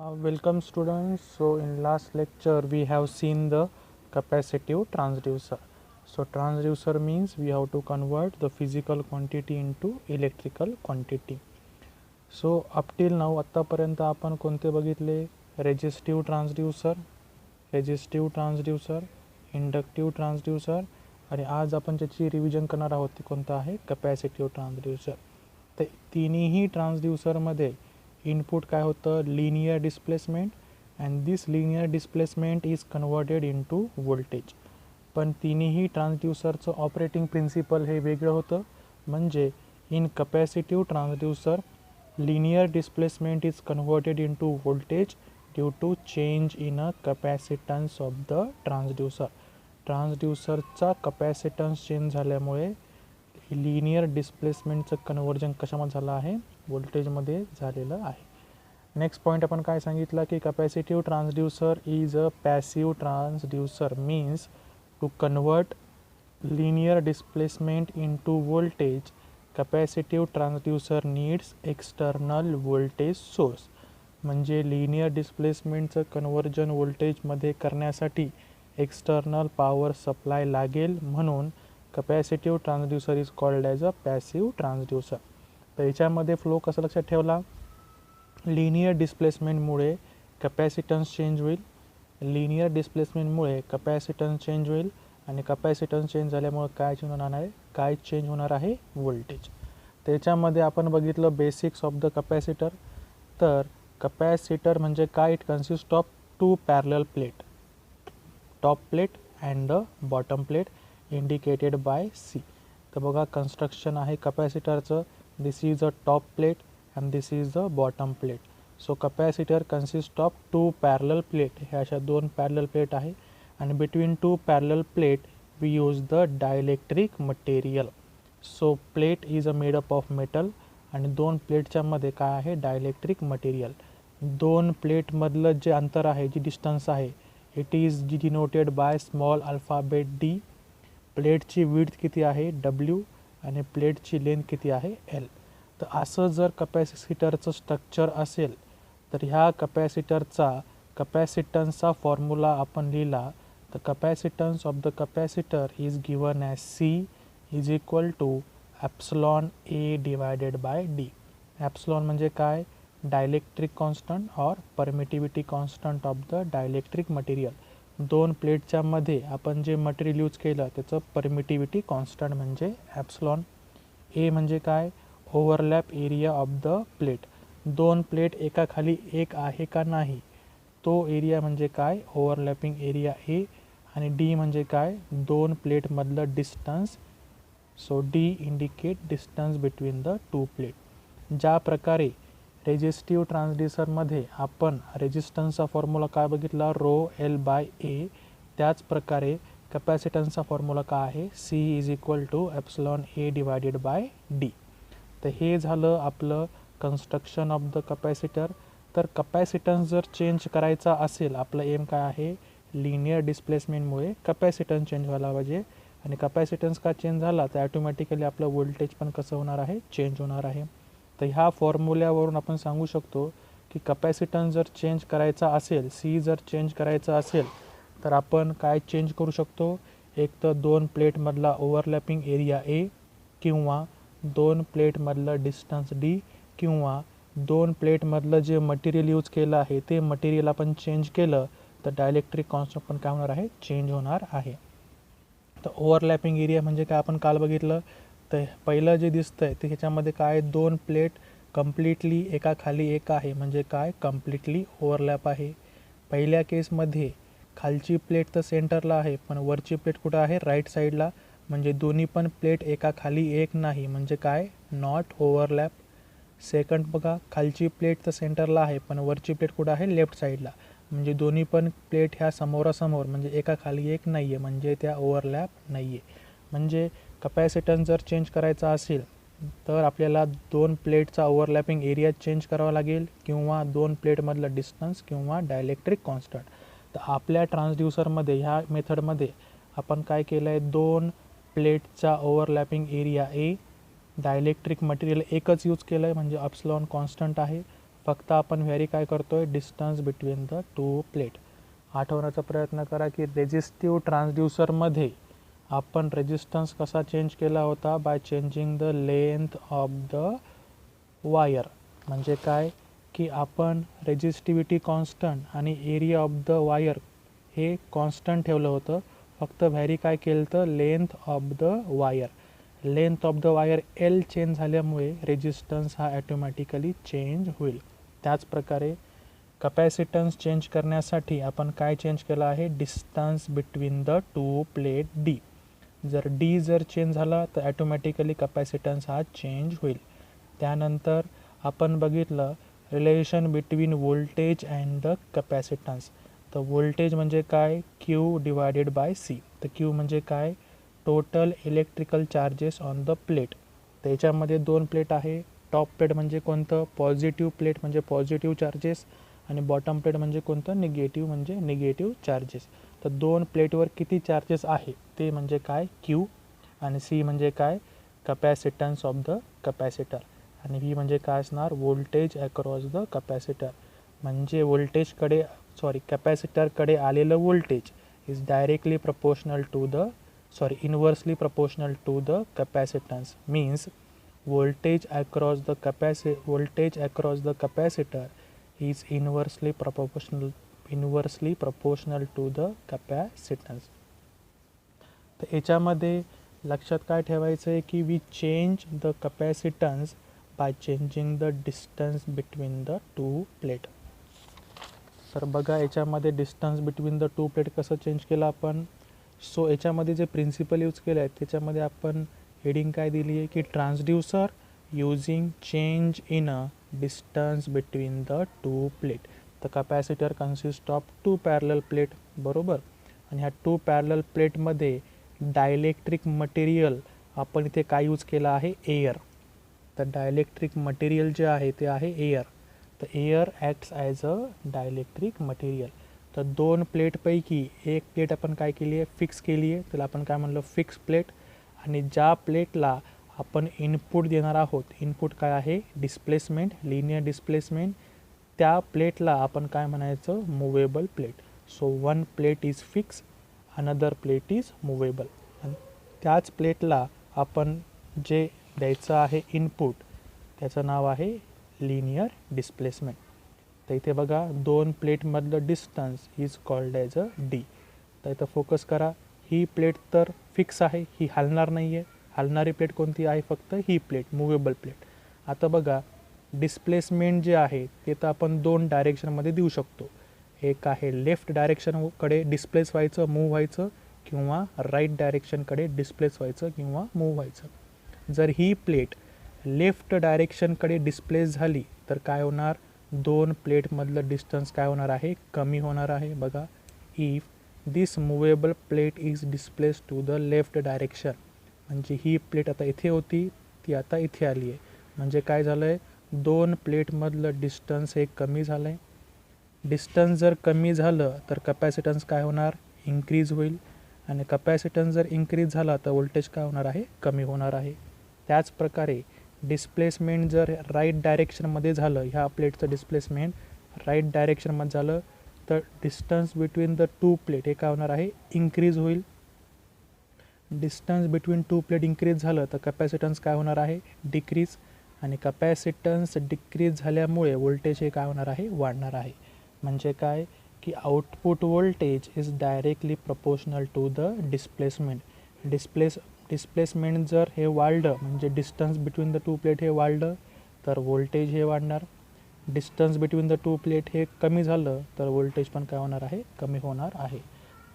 Welcome students. So in last lecture we have seen the capacitive transducer. So transducer means we have to convert the physical quantity into electrical quantity. So up till now आत्तापर्यंत आपण कोणते बघितले? Resistive transducer, inductive transducer आणि आज आपण ज्याची revision करणार आहोत ती कोणता आहे? Capacitive transducer. तर तिन्ही ट्रान्सड्यूसरमध्ये इनपुट काय होतं? Linear displacement, and this linear displacement is converted into voltage. पण तिन्ही ट्रान्सड्यूसरचं ऑपरेटिंग प्रिन्सिपल हे वेगळं होतं. म्हणजे in capacitive transducer linear displacement is converted into voltage due to change in a capacitance of the transducer. ट्रान्सड्यूसरचा capacitance change झाल्यामुळे linear डिस्प्लेसमेंटचं conversion कशामध्ये झालं आहे? व्होल्टेजमध्ये झालेलं आहे. नेक्स्ट पॉईंट आपण काय सांगितलं की capacitive transducer is a passive transducer, means to convert linear displacement into voltage capacitive transducer needs external voltage source. म्हणजे लिनियर डिस्प्लेसमेंटचं कन्वर्जन व्होल्टेजमध्ये करण्यासाठी एक्सटर्नल पॉवर सप्लाय लागेल, म्हणून capacitive transducer is called as a passive transducer. तर याच्यामध्ये flow कसं लक्षात ठेवला? लिनियर डिस्प्लेसमेंटमुळे कॅपॅसिटन्स चेंज होईल, लिनियर डिस्प्लेसमेंटमुळे कॅपॅसिटन्स चेंज होईल आणि कॅपॅसिटन्स चेंज झाल्यामुळे काय चेंज होणार आहे? काय चेंज होणार आहे? व्होल्टेज. त्याच्यामध्ये आपण बघितलं बेसिक्स ऑफ द कॅपॅसिटर. तर कॅपॅसिटर म्हणजे काय? It consist of two parallel plate, top plate and the bottom plate indicated by C. तर बघा कन्स्ट्रक्शन आहे कॅपॅसिटरचं. This is a top plate and this is the bottom plate. So capacitor consist of two parallel plate. ह्या अशा दोन parallel plate आहे and between two parallel plate we use the dielectric material. So plate is made up of metal आणि दोन प्लेटच्या मध्ये काय आहे? Dielectric material. दोन प्लेट मधलं जे अंतर आहे, जी डिस्टन्स आहे, it is denoted by small alphabet D. प्लेटची विड्थ किती आहे? डब्ल्यू आणि प्लेटची लेंथ किती आहे? एल. तर असं जर कॅपॅसिटरचं स्ट्रक्चर असेल तर ह्या कॅपॅसिटरचा कॅपॅसिटन्सचा फॉर्म्युला आपण लिहिला. The capacitance of the capacitor is given as C is equal to epsilon A divided by D. Epsilon म्हणजे काय? डायलेक्ट्रिक कॉन्स्टंट और permittivity constant of the dielectric material. दोन प्लेटच्या मध्ये आपण जे मटेरियल यूज केलं त्याचं परमिटिव्हिटी कॉन्स्टंट म्हणजे ॲप्सलॉन. ए म्हणजे काय? Overlap area of the plate. दोन प्लेट एकाखाली एक आहे का नाही, तो एरिया म्हणजे काय? Overlapping area A. आणि डी म्हणजे काय? दोन प्लेटमधलं distance. So D indicate distance between the two plate. ज्या प्रकारे रेजिस्टिव्ह ट्रान्सड्यूसरमध्ये आपण रेजिस्टन्सचा फॉर्म्युला काय बघितला? Rho L by A. त्याच प्रकारे कॅपॅसिटन्सचा फॉर्म्युला काय आहे? C is equal to epsilon A divided by D. तर हे झालं आपलं कन्स्ट्रक्शन ऑफ द कॅपॅसिटर. तर कॅपॅसिटन्स जर चेंज करायचा असेल, आपलं एम काय आहे? लिनियर डिस्प्लेसमेंटमुळे कॅपॅसिटन्स चेंज व्हायला पाहिजे. आणि कॅपॅसिटन्स का चेंज झाला तर ॲटोमॅटिकली आपलं व्होल्टेज पण कसं होणार आहे? चेंज होणार आहे. तर ह्या फॉर्म्युल्यावरून आपण सांगू शकतो की कॅपॅसिटन्स जर चेंज करायचा असेल, सी जर चेंज करायचा असेल तर आपण काय चेंज करू शकतो? एक तर दोन प्लेटमधला ओव्हरलॅपिंग एरिया ए, किंवा दोन प्लेटमधलं डिस्टन्स डी, किंवा दोन प्लेटमधलं जे मटेरियल यूज केलं आहे ते मटेरियल आपण चेंज केलं तर डायलेक्ट्रिक कॉन्स्टंट पण काय होणार आहे? चेंज होणार आहे. तर ओव्हरलॅपिंग एरिया म्हणजे काय? आपण काल बघितलं. तर पहिलं जे दिसतंय ते ह्याच्यामध्ये काय? दोन प्लेट कम्प्लिटली एकाखाली एक आहे, म्हणजे काय? कम्प्लिटली ओव्हरलॅप आहे. पहिल्या केसमध्ये खालची प्लेट तर सेंटरला आहे, पण वरची प्लेट कुठं आहे? राईट साईडला. म्हणजे दोन्ही पण प्लेट एकाखाली एक नाही, म्हणजे काय? Not overlap. सेकंड बघा, खालची प्लेट तर सेंटरला आहे, पण वरची प्लेट कुठं आहे? लेफ्ट साईडला. म्हणजे दोन्ही पण प्लेट ह्या समोरासमोर, म्हणजे एकाखाली एक नाही आहे, म्हणजे त्या ओव्हरलॅप नाही आहे. म्हणजे कॅपॅसिटन्स जर चेंज करायचा असेल तर आपल्याला दोन प्लेटचा ओव्हरलॅपिंग एरिया चेंज करावा लागेल, किंवा दोन प्लेटमधलं डिस्टन्स, किंवा डायलेक्ट्रिक कॉन्स्टंट. तर आपल्या ट्रान्सड्यूसरमध्ये ह्या मेथडमध्ये आपण काय केलं आहे? दोन प्लेटचा ओव्हरलॅपिंग एरिया ए, डायलेक्ट्रिक मटेरियल एकच यूज केलं आहे, म्हणजे ॲप्सलॉन कॉन्स्टंट आहे. फक्त आपण व्हेरी काय करतोय, distance between the two plate. आठवण्याचा प्रयत्न करा की रेजिस्टिव्ह ट्रान्सड्यूसरमध्ये आपण रेजिस्टन्स कसा चेंज केला होता, bye changing the length of the wire. म्हणजे काय की आपण रेजिस्टिव्हिटी कॉन्स्टंट आणि एरिया ऑफ द वायर हे कॉन्स्टंट ठेवलं होतं, फक्त व्हॅरी काय केलं तर length of the wire. Length of the wire L change झाल्यामुळे रेजिस्टन्स हा ॲटोमॅटिकली चेंज होईल. त्याचप्रकारे कपॅसिटन्स चेंज करण्यासाठी आपण काय चेंज केलं आहे, distance between the two plate D. जर डी जर चेंज झाला तर ॲटोमॅटिकली कपॅसिटन्स हा चेंज होईल. त्यानंतर आपण बघितलं relation between voltage and the capacitance. तर व्होल्टेज म्हणजे काय, क्यू डिवायडेड बाय सी. तर क्यू म्हणजे काय, total electrical charges on the plate. त्याच्यामध्ये दोन प्लेट आहे. टॉप प्लेट म्हणजे कोणतं, पॉझिटिव्ह प्लेट म्हणजे पॉझिटिव्ह चार्जेस, आणि बॉटम प्लेट म्हणजे कोणतं, निगेटिव्ह म्हणजे निगेटिव्ह चार्जेस. तर दोन प्लेटवर किती चार्जेस आहे ते म्हणजे काय, क्यू. आणि सी म्हणजे काय, कपॅसिटन्स ऑफ द कपॅसिटर. आणि व्ही म्हणजे काय असणार, व्होल्टेज अक्रॉस द कपॅसिटर. म्हणजे कपॅसिटरकडे आलेलं voltage is directly proportional to the inversely proportional to the capacitance. Means voltage across the capacitor is inversely proportional to the capacitance. तर याच्यामध्ये लक्षात काय ठेवायचं आहे की we change the capacitance by changing the distance between the two plate. तर बघा याच्यामध्ये distance between the two plate कसं चेंज केलं आपण. सो याच्यामध्ये जे प्रिन्सिपल यूज केलं आहे त्याच्यामध्ये आपण हेडिंग काय दिली आहे की transducer using change in a distance between the two plate. तर capacitor consist of two parallel plate, बरोबर. आणि ह्या टू पॅरलल प्लेटमध्ये डायलेक्ट्रिक मटेरियल आपण इथे काय यूज केलं आहे, एअर. तर डायलेक्ट्रिक मटेरियल जे आहे ते आहे एअर. तर air acts as a dielectric material. तर दोन प्लेटपैकी एक प्लेट आपण काय केली आहे, फिक्स केली आहे, त्याला आपण काय म्हणलं, फिक्स प्लेट. आणि ज्या प्लेटला आपण इनपुट देणार आहोत, इनपुट काय आहे, डिस्प्लेसमेंट, लिनियर डिस्प्लेसमेंट, त्या प्लेटला आपण काय म्हणायचं, movable plate. So one plate is fix, another plate is movable. आणि त्याच प्लेटला आपण जे द्यायचं आहे इनपुट त्याचं नाव आहे लिनियर डिस्प्लेसमेंट. तर इथे बघा दोन प्लेटमधलं distance is called as a D. तर इथं फोकस करा, ही प्लेट तर फिक्स आहे, ही हलणार नाही आहे. हलणारी प्लेट कोणती आहे, फक्त ही प्लेट, मुवेबल प्लेट. आता बघा डिस्प्लेसमेंट जे आहे ते तर आपण दोन डायरेक्शनमध्ये देऊ शकतो. एक आहे लेफ्ट डायरेक्शनकडे डिस्प्लेस व्हायचं, मूव्ह व्हायचं, किंवा राईट डायरेक्शनकडे डिस्प्लेस व्हायचं किंवा मूव्ह व्हायचं. जर ही प्लेट लेफ्ट डायरेक्शनकडे डिस्प्लेस झाली तर काय होणार, दोन प्लेटमधलं डिस्टन्स काय होणार आहे, कमी होणार आहे. बघा, if this movable plate is displace to the left direction, म्हणजे ही प्लेट आता इथे होती ती आता इथे आली आहे, म्हणजे काय झालं आहे, दोन प्लेटमधलं डिस्टन्स हे कमी झालं आहे. डिस्टन्स जर कमी झालं तर कपॅसिटन्स काय होणार, इन्क्रीज होईल. आणि कपॅसिटन्स जर इन्क्रीज झाला तर व्होल्टेज काय होणार आहे, कमी होणार आहे. त्याचप्रकारे डिस्प्लेसमेंट जर राईट डायरेक्शनमध्ये झालं, ह्या प्लेटचं डिस्प्लेसमेंट राईट डायरेक्शनमध्ये झालं तर distance between the two plate हे काय होणार आहे, इन्क्रीज होईल. Distance between two plate increase झालं तर कपॅसिटन्स काय होणार आहे, डिक्रीज. आणि कपॅसिटन्स डिक्रीज झाल्यामुळे व्होल्टेज हे काय होणार आहे, वाढणार आहे. म्हणजे काय की output voltage is directly proportional to the displacement. Displacement जर हे वाढलं म्हणजे distance between the two plate हे वाढलं तर व्होल्टेज हे वाढणार. Distance between the two plate हे कमी झालं तर व्होल्टेज पण काय होणार आहे, कमी होणार आहे.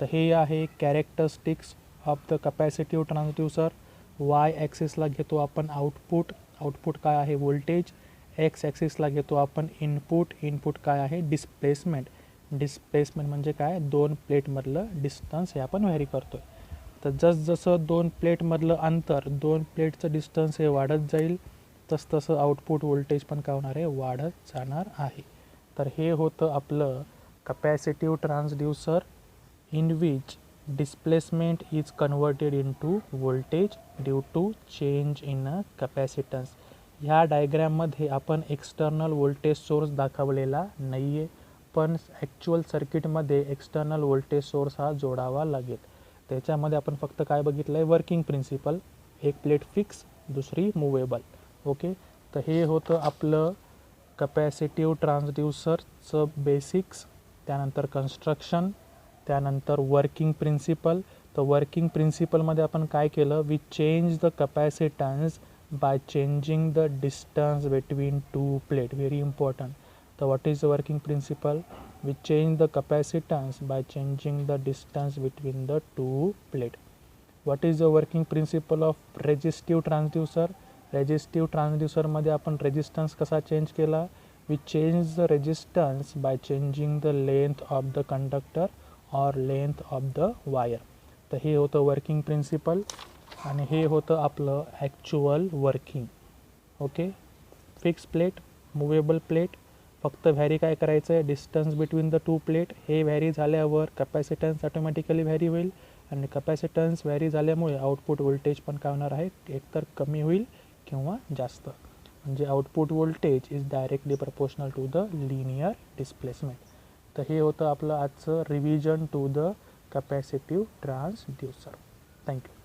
तर हे आहे characteristics of the capacitive transducer. Y ॲक्सिसला घेतो आपण आउटपुट, आउटपुट काय आहे, व्होल्टेज. एक्स ॲक्सिसला घेतो आपण इनपुट, इनपुट काय आहे, डिस्प्लेसमेंट. डिस्प्लेसमेंट म्हणजे काय, दोन प्लेटमधलं डिस्टन्स हे आपण व्हॅरी करतो आहे. तर जसजसं दोन प्लेटमधलं अंतर, दोन प्लेटचं डिस्टन्स हे वाढत जाईल तसतसं आउटपुट व्होल्टेज पण काय होणार आहे, वाढत जाणार आहे. तर हे होतं आपलं capacitive transducer in which displacement is converted into voltage due to change in a capacitance. ह्या डायग्रॅममध्ये आपण एक्सटर्नल व्होल्टेज सोर्स दाखवलेला नाही आहे, पण ॲक्च्युअल सर्किटमध्ये एक्सटर्नल व्होल्टेज सोर्स हा जोडावा लागेल. त्याच्यामध्ये आपण फक्त काय बघितलं आहे, वर्किंग प्रिन्सिपल. एक प्लेट फिक्स, दुसरी मुवेबल. ओके, तर हे होतं आपलं कपॅसिटिव्ह ट्रान्सड्यूसरचं बेसिक्स. त्यानंतर कन्स्ट्रक्शन, त्यानंतर वर्किंग प्रिन्सिपल. तर वर्किंग प्रिन्सिपलमध्ये आपण काय केलं, we change the capacitance by changing the distance between two plate. Very important. तर what is the working principle? We change the capacitance by changing the distance between the two plate. What is the working principle of resistive transducer? Resistive ट्रान्सड्यूसरमध्ये आपण resistance कसा change केला? We change the resistance by changing the length of the conductor और length of the wire. तर हे होतं working principle आणि हे होतं आपलं actual working. Okay, fix plate, movable plate. फक्त व्हॅरी काय करायचं आहे, distance between the two plate. हे व्हॅरी झाल्यावर कपॅसिटन्स ऑटोमॅटिकली व्हॅरी होईल आणि कपॅसिटन्स व्हॅरी झाल्यामुळे आउटपुट व्होल्टेज पण काय होणार आहे, एकतर कमी होईल किंवा जास्त. म्हणजे output voltage is directly proportional to the linear displacement. तर हे होतं आपलं आजचं revision to the capacitive transducer. Thank you.